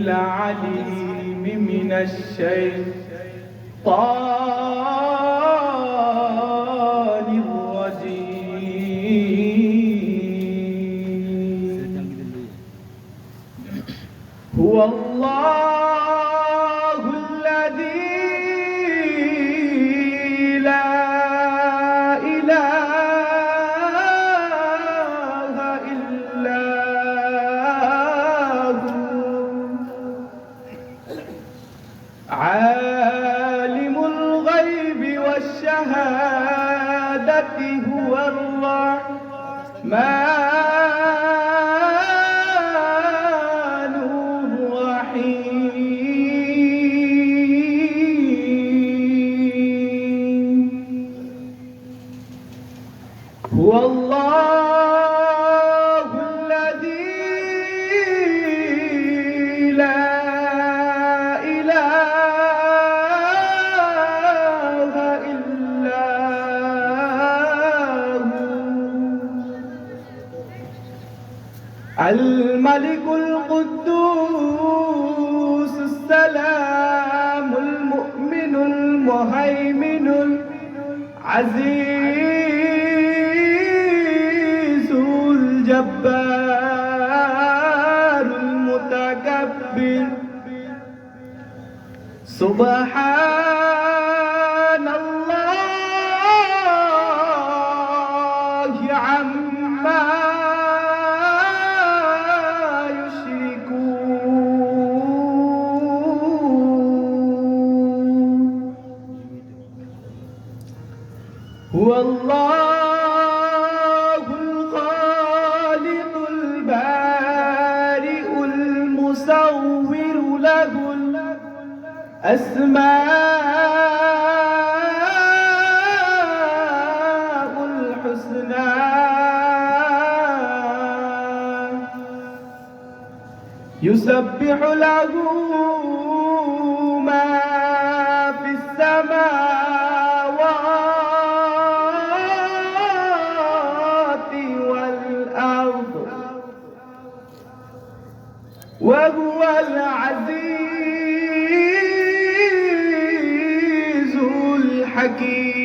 العليم من الشيطان الرجيم. هو الله الذي لا إله إلا هو عالم الغيب والشهادة هو الرحمن هو الله الذي لا إله إلا هو الملك القدوس السلام المؤمن المهيمن العزيز الجبار المتكبر سبحان الله عما يشركون. هو الله الخالق البارئ المصور له الأسماء الحسنى يسبح له ما في السماوات والأرض وهو العزيز الحكيم.